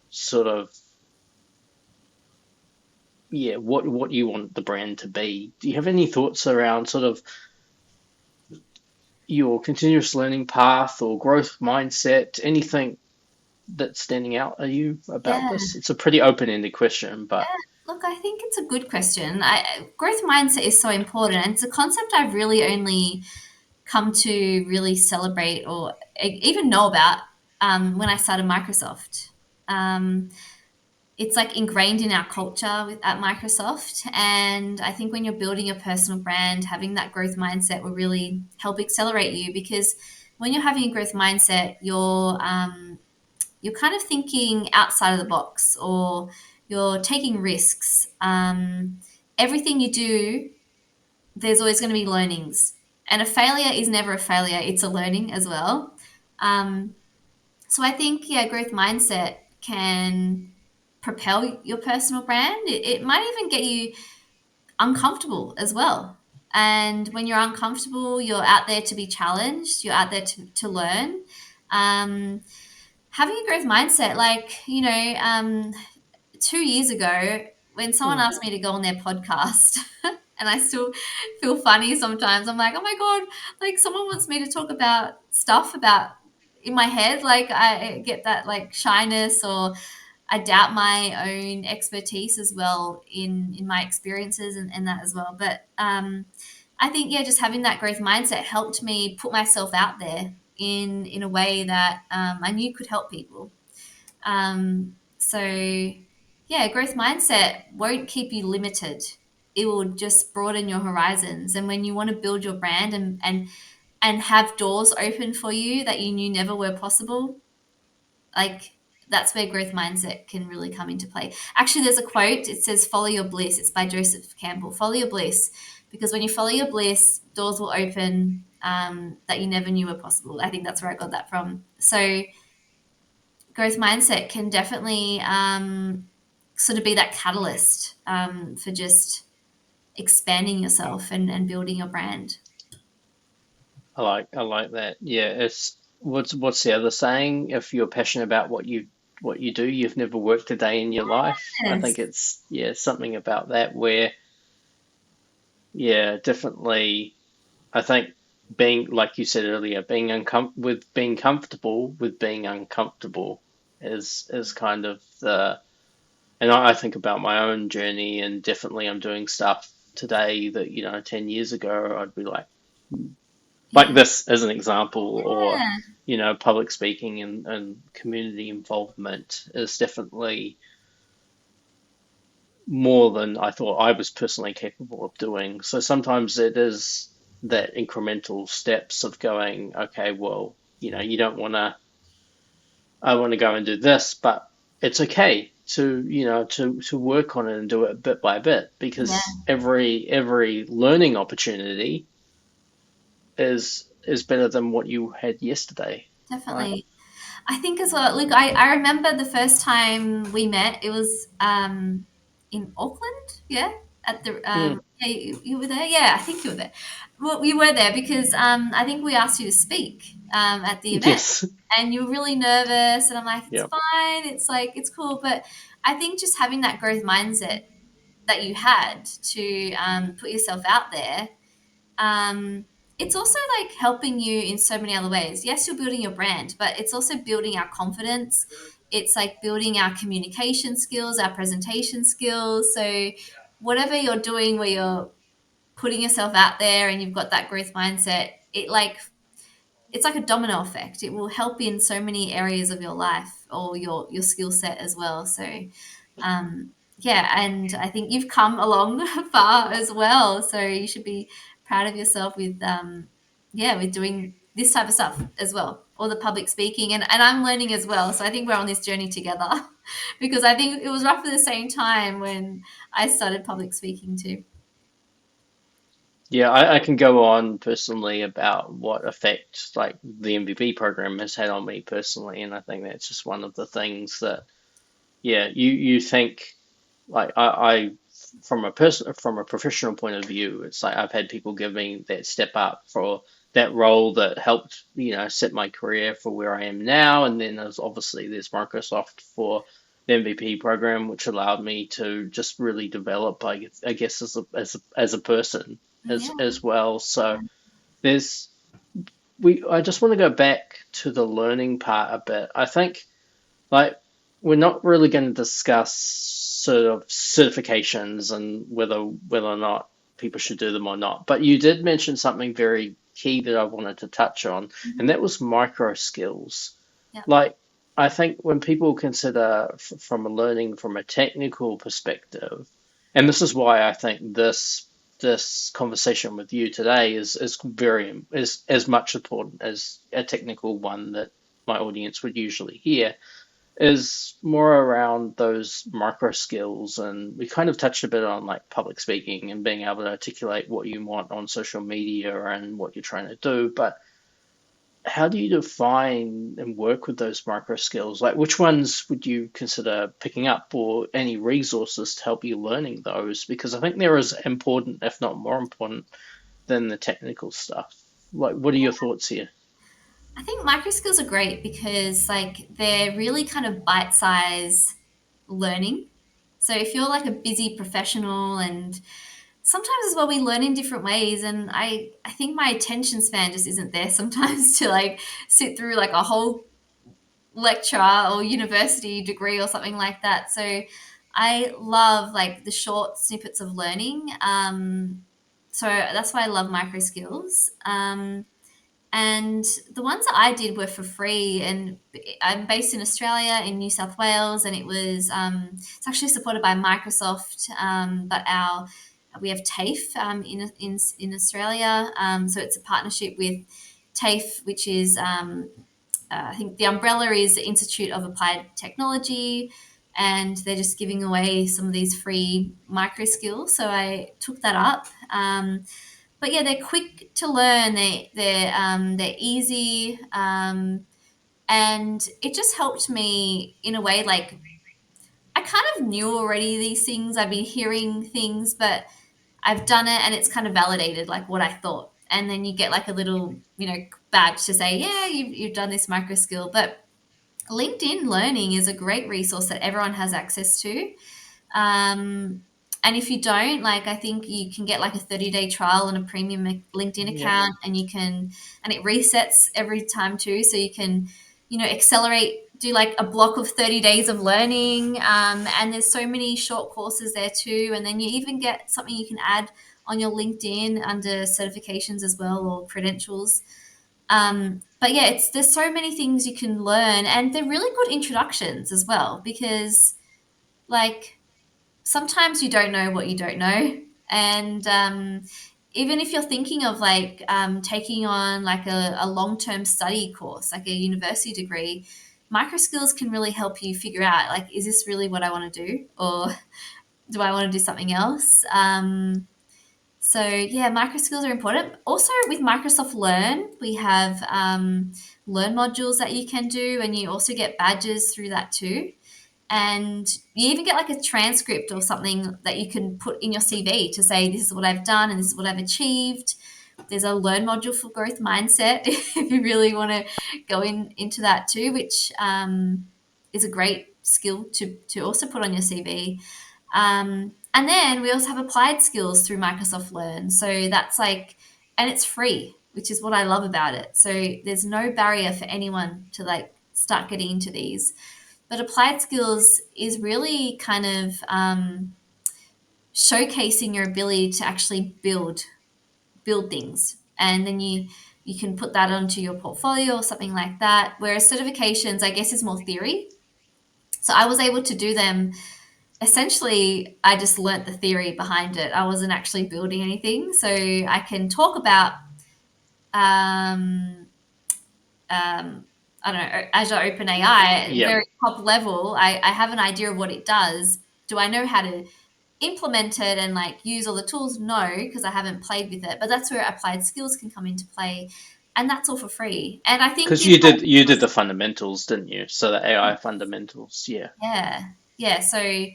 sort of yeah, what you want the brand to be. Do you have any thoughts around sort of your continuous learning path or growth mindset? Anything that's standing out are you about Yeah. this? It's a pretty open-ended question, but Look, I think it's a good question. Growth mindset is so important. And it's a concept I've really only come to really celebrate or even know about when I started Microsoft. Um, it's like ingrained in our culture at Microsoft. And I think when you're building a personal brand, having that growth mindset will really help accelerate you, because when you're having a growth mindset, you're kind of thinking outside of the box, or you're taking risks. Everything you do, there's always going to be learnings. And a failure is never a failure, it's a learning as well. Um, so I think, yeah, growth mindset can propel your personal brand. It might even get you uncomfortable as well. And when you're uncomfortable, you're out there to be challenged, you're out there to learn. Um, Having a growth mindset, like, 2 years ago, when someone mm, asked me to go on their podcast, and I still feel funny sometimes. I'm like, oh my God, like someone wants me to talk about stuff about in my head. Like I get that like shyness, or I doubt my own expertise as well in my experiences, and that as well. But I think, yeah, just having that growth mindset helped me put myself out there in a way that I knew could help people. So yeah, growth mindset won't keep you limited. It will just broaden your horizons. And when you want to build your brand and have doors open for you that you knew never were possible, like that's where growth mindset can really come into play. Actually, there's a quote. It says, "Follow your bliss." It's by Joseph Campbell. Follow your bliss, because when you follow your bliss, doors will open that you never knew were possible. I think that's where I got that from. So growth mindset can definitely sort of be that catalyst for just expanding yourself and building your brand. I like that. Yeah, it's what's the other saying? If you're passionate about what you do, you've never worked a day in your life. I think Yes. it's yeah, something about that where yeah, definitely I think being like you said earlier, being comfortable with being uncomfortable is kind of the and I think about my own journey and definitely I'm doing stuff today that, 10 years ago I'd be like Yeah. this as an example, or Yeah. public speaking and community involvement is definitely more than I thought I was personally capable of doing. So sometimes it is that incremental steps of going, okay, well, you don't want to, I want to go and do this, but it's okay to, to work on it and do it bit by bit Yeah, because every learning opportunity is better than what you had yesterday, right? definitely. I think as well. Look, I remember the first time we met. It was in Auckland. Yeah, at the Mm, yeah, you were there. Yeah, I think you were there. Well, you were there because I think we asked you to speak at the event, yes. and you were really nervous. And I'm like, it's Yeah. fine. It's like it's cool. But I think just having that growth mindset that you had to put yourself out there, um, it's also like helping you in so many other ways. Yes, you're building your brand, but it's also building our confidence. It's like building our communication skills, our presentation skills. So, whatever you're doing where you're putting yourself out there and you've got that growth mindset, it's like a domino effect. It will help in so many areas of your life or your skill set as well. So, yeah, and I think you've come along far as well. So you should be proud of yourself with yeah, with doing this type of stuff as well, or the public speaking, and I'm learning as well. So I think we're on this journey together because I think it was roughly the same time when I started public speaking too. Yeah, I can go on personally about what effect like the MVP program has had on me personally, and I think that's just one of the things that, yeah, you think like I from a professional point of view, it's like I've had people give me that step up for that role that helped, set my career for where I am now, and then there's Microsoft for the MVP program, which allowed me to just really develop, I guess as a person Yeah, as well. So there's we I just want to go back to the learning part a bit. I think like we're not really going to discuss sort of certifications and whether or not people should do them or not. But you did mention something very key that I wanted to touch on, and hmm, that was micro skills. yeah, Like I think when people consider from a learning from a technical perspective, and this is why I think this conversation with you today is very is as much important as a technical one that my audience would usually hear is more around those micro skills. And we kind of touched a bit on like public speaking and being able to articulate what you want on social media and what you're trying to do. But how do you define and work with those micro skills? Like, which ones would you consider picking up, or any resources to help you learning those? Because I think they're as important, if not more important, than the technical stuff. Like, what are your thoughts here? I think micro skills are great because like they're really kind of bite size learning. So if you're like a busy professional and sometimes as well we learn in different ways and I think my attention span just isn't there sometimes to like sit through like a whole lecture or university degree or something like that. So I love like the short snippets of learning. So that's why I love micro skills. And the ones that I did were for free. And I'm based in Australia, in New South Wales, and it's actually supported by Microsoft. But our we have TAFE in Australia, so it's a partnership with TAFE, which is I think the umbrella is the Institute of Applied Technology, and they're just giving away some of these free micro skills. So I took that up. But yeah, they're quick to learn. They're easy, and it just helped me in a way. Like I kind of knew already these things. I've been hearing things, but I've done it, and it's kind of validated like what I thought. And then you get like a little badge to say, yeah, you've done this micro skill. But LinkedIn Learning is a great resource that everyone has access to. Um, and if you don't, like, I think you can get like a 30-day trial and a premium LinkedIn Yeah. account, and it resets every time too. So you can, accelerate, do like a block of 30 days of learning. And there's so many short courses there too. And then you even get something you can add on your LinkedIn under certifications as well or credentials. But yeah, there's so many things you can learn, and they're really good introductions as well because, like, sometimes you don't know what you don't know. And even if you're thinking of like taking on like a long-term study course, like a university degree, micro skills can really help you figure out like, is this really what I want to do? Or do I want to do something else? So yeah, micro skills are important. Also with Microsoft Learn, we have Learn modules that you can do, and you also get badges through that too. And you even get like a transcript or something that you can put in your CV to say, this is what I've done and this is what I've achieved. There's a Learn module for growth mindset if you really want to go into that too, which is a great skill to also put on your CV. And then we also have applied skills through Microsoft Learn. So that's like, and it's free, which is what I love about it. So there's no barrier for anyone to like start getting into these. But applied skills is really kind of showcasing your ability to actually build things, and then you can put that onto your portfolio or something like that. Whereas certifications, I guess, is more theory. So I was able to do them. Essentially, I just learnt the theory behind it. I wasn't actually building anything, so I can talk about um, I don't know, Azure OpenAI, Yeah, very top level. I have an idea of what it does. Do I know how to implement it and like use all the tools? No, because I haven't played with it. But that's where applied skills can come into play, and that's all for free. And I think because the applied you did skills, the fundamentals, didn't you? So the AI fundamentals, yeah. yeah, yeah. So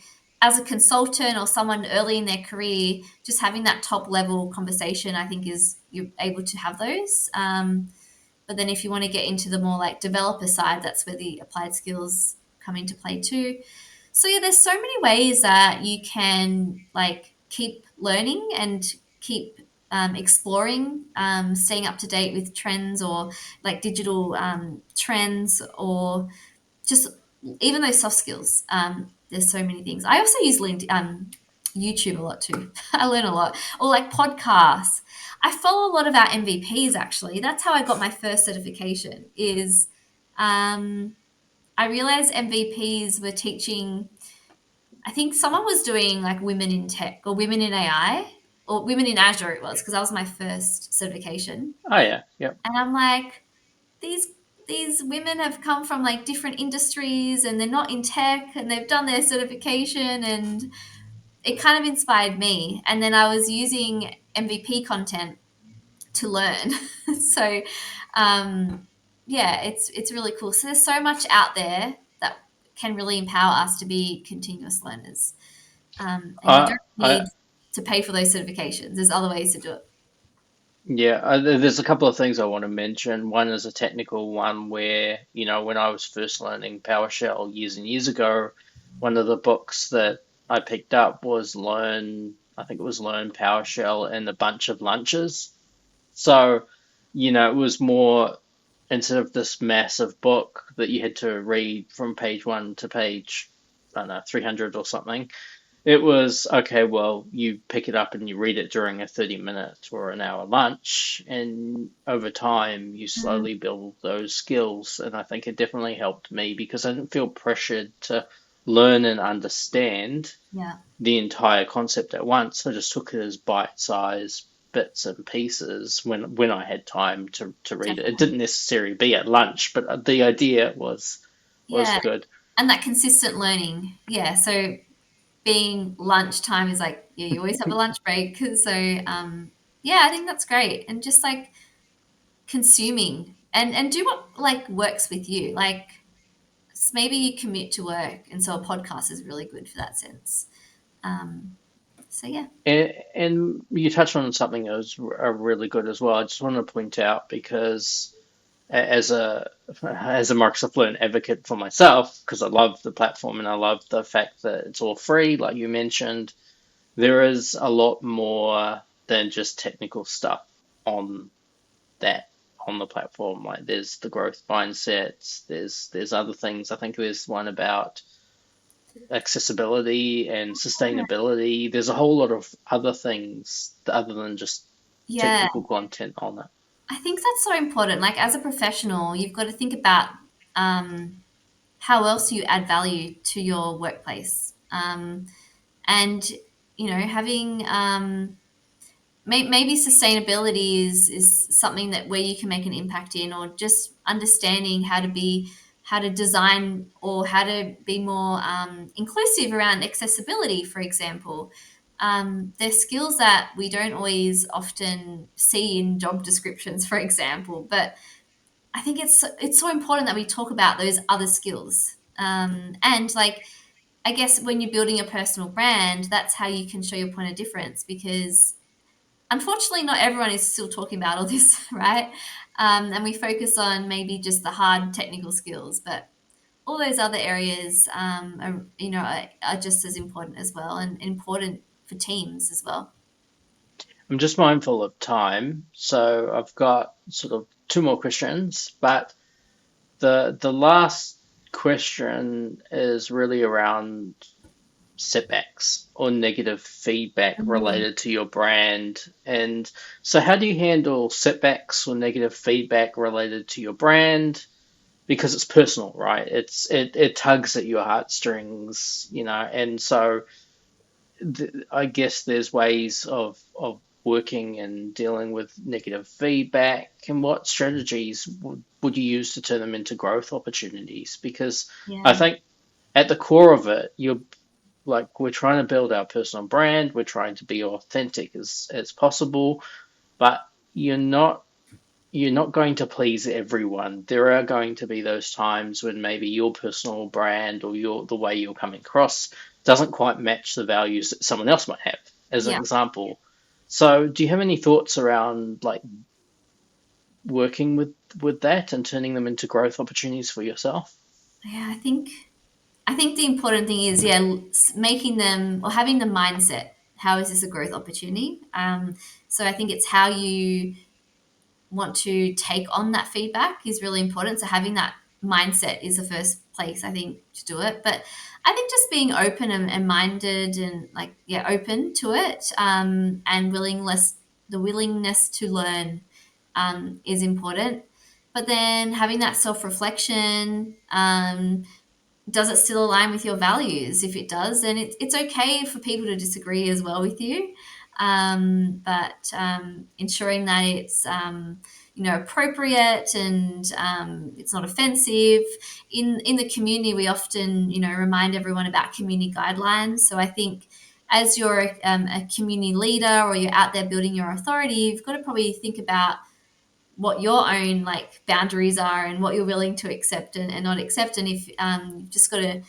as a consultant or someone early in their career, just having that top level conversation, I think is you're able to have those. But then if you want to get into the more like developer side, that's where the applied skills come into play too. So yeah, there's so many ways that you can like keep learning and keep exploring, staying up to date with trends or like digital trends, or just even those soft skills. There's so many things. I also use YouTube a lot too. I learn a lot, or like podcasts. I follow a lot of our MVPs actually. That's how I got my first certification. Is um, I realized MVPs were teaching. I think someone was doing like women in tech or women in AI or women in Azure. It was because that was my first certification, Oh yeah, yeah. and I'm like, these these women have come from like different industries and they're not in tech and they've done their certification, and it kind of inspired me. And then I was using MVP content to learn. So yeah, it's really cool. So there's so much out there that can really empower us to be continuous learners. And you I don't I need to pay for those certifications. There's other ways to do it. Yeah, there's a couple of things I want to mention. One is a technical one where, when I was first learning PowerShell years and years ago, one of the books that I picked up was I think it was Learn PowerShell and a bunch of lunches. So, it was more, instead of this massive book that you had to read from page one to page, I don't know, 300 or something. It was okay, well, you pick it up and you read it during a 30-minute or an hour lunch, and over time you Mm, slowly build those skills. And I think it definitely helped me because I didn't feel pressured to learn and understand yeah, the entire concept at once. I just took it as bite-sized bits and pieces when I had time to read it. It definitely. didn't necessarily be at lunch, but the idea was Yeah, good. and that consistent learning. Yeah, so being lunchtime is like, yeah, you always have a lunch break. So yeah, I think that's great. And just like consuming and do what like works with you. Like maybe you commute to work, and so a podcast is really good for that sense. Um, so yeah, And you touched on something that was really good as well. I just want to point out because as a Microsoft Learn advocate for myself, because I love the platform and I love the fact that it's all free, like you mentioned, there is a lot more than just technical stuff on that on the platform. Like there's the growth mindsets, there's other things. I think there's one about accessibility and sustainability. There's a whole lot of other things other than just yeah, technical content on it. I think that's so important. Like as a professional, you've got to think about how else you add value to your workplace. And having maybe sustainability is something that where you can make an impact in, or just understanding how to design, or how to be more inclusive around accessibility, for example. They're skills that we don't always often see in job descriptions, for example, but I think it's so important that we talk about those other skills. And like, I guess when you're building a personal brand, that's how you can show your point of difference, because unfortunately not everyone is still talking about all this, right? And we focus on maybe just the hard technical skills, but all those other areas are just as important as well, and important for teams as well. I'm just mindful of time, so I've got sort of two more questions, but the last question is really around setbacks or negative feedback Mm. related to your brand. And so how do you handle setbacks or negative feedback related to your brand? Because it's personal, right? It tugs at your heartstrings, and so I guess there's ways of working and dealing with negative feedback. And what strategies would you use to turn them into growth opportunities? Because I Yeah. think at the core of it, you're like, we're trying to build our personal brand, we're trying to be authentic as possible, but you're not you're not going to please everyone. There are going to be those times when maybe your personal brand or the way you're coming across doesn't quite match the values that someone else might have, as an Yeah. example. So, do you have any thoughts around like working with that and turning them into growth opportunities for yourself? Yeah, I think the important thing is, yeah, making them, or having the mindset. How is this a growth opportunity? So I think it's how you want to take on that feedback is really important. So having that mindset is the first place, I think, to do it. But I think just being open and minded, and like, yeah, open to it, and the willingness to learn, is important. But then having that self reflection, does it still align with your values? If it does, then it's okay for people to disagree as well with you. But ensuring that it's appropriate, and it's not offensive. In the community, we often remind everyone about community guidelines. So I think as you're a community leader, or you're out there building your authority, you've got to probably think about what your own like boundaries are, and what you're willing to accept and not accept. And if you've just got to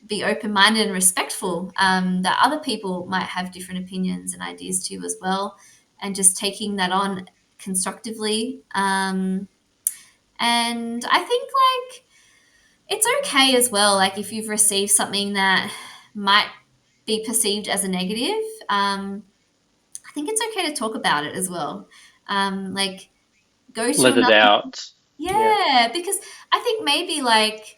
be open-minded and respectful, that other people might have different opinions and ideas too as well, and just taking that on constructively. And I think like it's okay as well, like if you've received something that might be perceived as a negative, I think it's okay to talk about it as well. Like, go to Let it another. out. Yeah. Yeah, because I think maybe like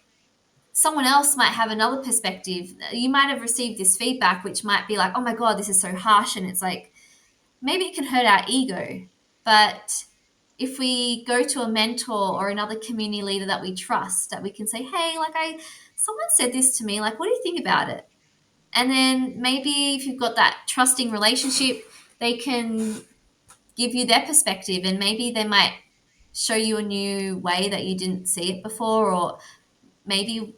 someone else might have another perspective. You might have received this feedback, which might be like, oh my God, this is so harsh. And it's like, maybe it can hurt our ego. But if we go to a mentor or another community leader that we trust, that we can say, hey, someone said this to me, like, what do you think about it? And then maybe if you've got that trusting relationship, they can give you their perspective, and maybe they might show you a new way that you didn't see it before. Or maybe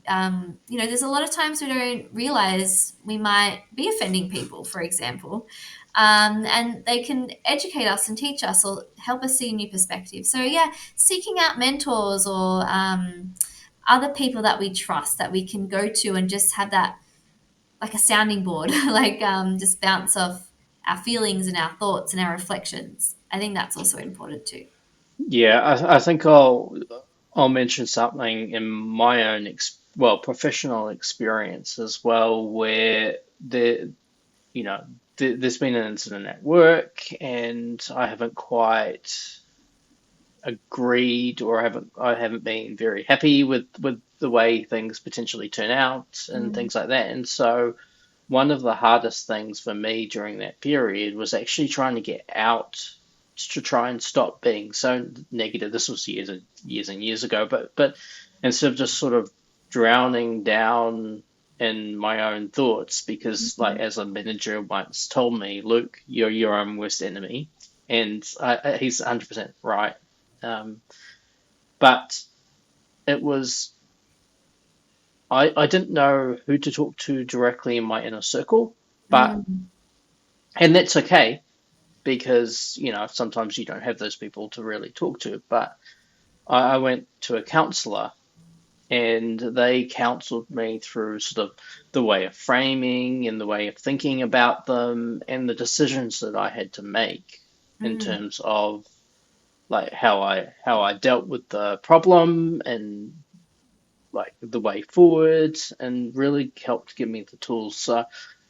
there's a lot of times we don't realize we might be offending people, for example, and they can educate us and teach us, or help us see a new perspective. So yeah, seeking out mentors, or other people that we trust, that we can go to and just have that, like a sounding board, like, just bounce off our feelings and our thoughts and our reflections. I think that's also important too. Yeah, I think I'll mention something in my own professional experience as well, where there's been an incident at work, and I haven't quite agreed, or I haven't been very happy with the way things potentially turn out and Mm. things like that. And so one of the hardest things for me during that period was actually trying to get out, to try and stop being so negative. This was years and years ago, but instead of just sort of drowning down in my own thoughts because, like, Mhm. as a manager once told me, Luke, you're your own worst enemy, and he's 100% right. Um, but it was I didn't know who to talk to directly in my inner circle, but Mm. and that's okay because sometimes you don't have those people to really talk to. But I went to a counselor and they counseled me through sort of the way of framing and the way of thinking about them and the decisions that I had to make in Mm. terms of like how I dealt with the problem and like the way forward and really helped give me the tools. So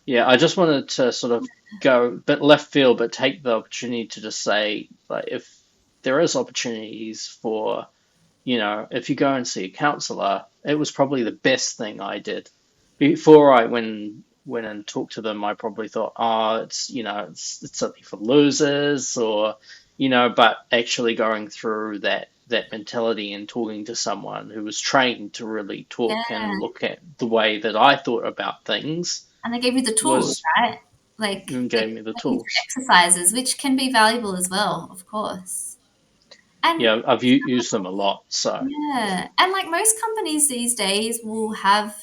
yeah, I just wanted to sort of go a bit left field, but take the opportunity to just say like if there is opportunities for if you go and see a counselor, it was probably the best thing I did. Before I went and talked to them, I probably thought, oh, it's something for losers, or but actually going through that mentality and talking to someone who was trained to really talk Yeah. and look at the way that I thought about things And they gave you the tools, was right? Like they gave me the take you through tools. exercises, which can be valuable as well, of course. And Yeah, I've used them a lot, so. yeah, and like most companies these days will have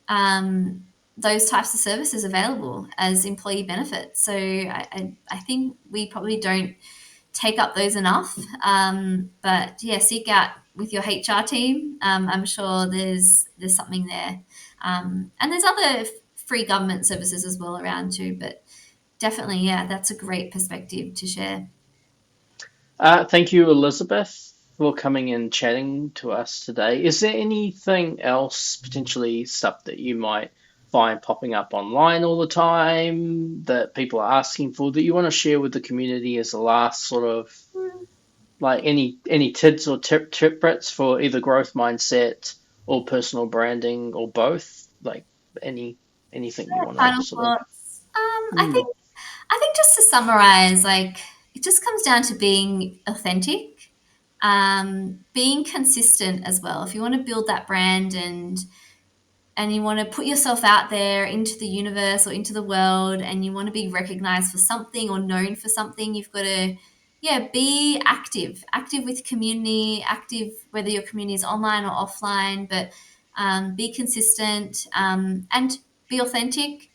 um, those types of services available as employee benefits. So I think we probably don't take up those enough. But yeah, seek out with your HR team. I'm sure there's something there, and there's other free government services as well around too. But definitely, yeah, that's a great perspective to share. Thank you, Elizabeth, for coming and chatting to us today. Is there anything else, potentially stuff that you might find popping up online all the time that people are asking for that you want to share with the community as a last sort of like any tips or tips for either growth mindset or personal branding or both? Like any anything you want to Final sort of. thoughts. Hmm. I think just to summarize, like it just comes down to being authentic, being consistent as well. If you want to build that brand and you want to put yourself out there into the universe or into the world and you want to be recognized for something or known for something, you've got to yeah, be active with community, active whether your community is online or offline, but be consistent and be authentic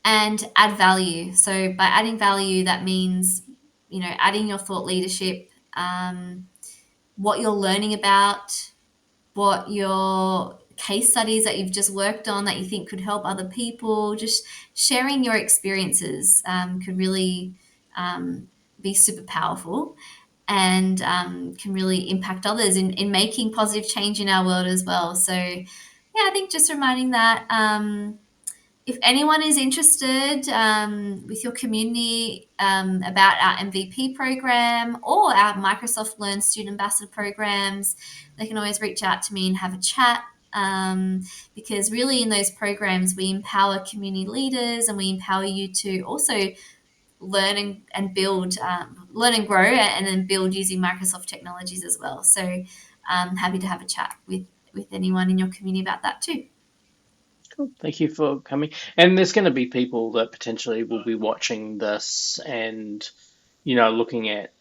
and add value. So by adding value, that means adding your thought leadership, what you're learning about, what your case studies that you've just worked on that you think could help other people. Just sharing your experiences could really be super powerful and can really impact others in making positive change in our world as well. So yeah, I think just reminding that if anyone is interested with your community about our MVP program or our Microsoft Learn Student Ambassador programs, they can always reach out to me and have a chat. Because really, in those programs, we empower community leaders and we empower you to also learn and build, learn and grow, and then build using Microsoft technologies as well. So, happy to have a chat with anyone in your community about that too. Cool. Thank you for coming. And there's going to be people that potentially will be watching this and, looking at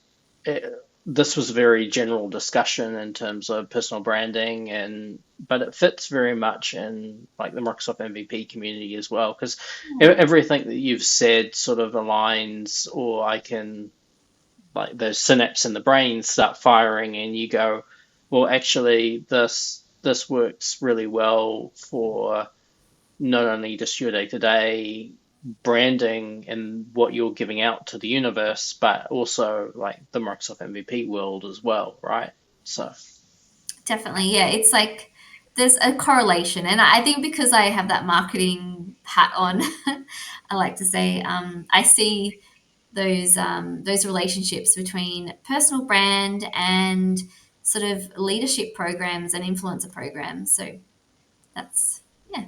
it. This was a very general discussion in terms of personal branding but it fits very much in like the Microsoft MVP community as well because everything that you've said sort of aligns or I can like those synapses in the brain start firing and you go, well, actually this works really well for not only just your day to day branding and what you're giving out to the universe, but also like the Microsoft MVP world as well, right? So, Definitely, yeah. It's like there's a correlation, and I think because I have that marketing hat on, I like to say I see those relationships between personal brand and sort of leadership programs and influencer programs. So that's yeah.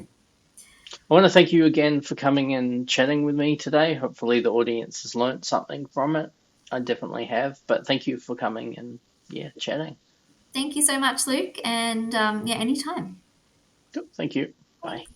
I want to thank you again for coming and chatting with me today. Hopefully, the audience has learnt something from it. I definitely have, but thank you for coming and yeah, chatting. Thank you so much, Luke, and yeah, anytime. Cool. Thank you. Bye. Thanks.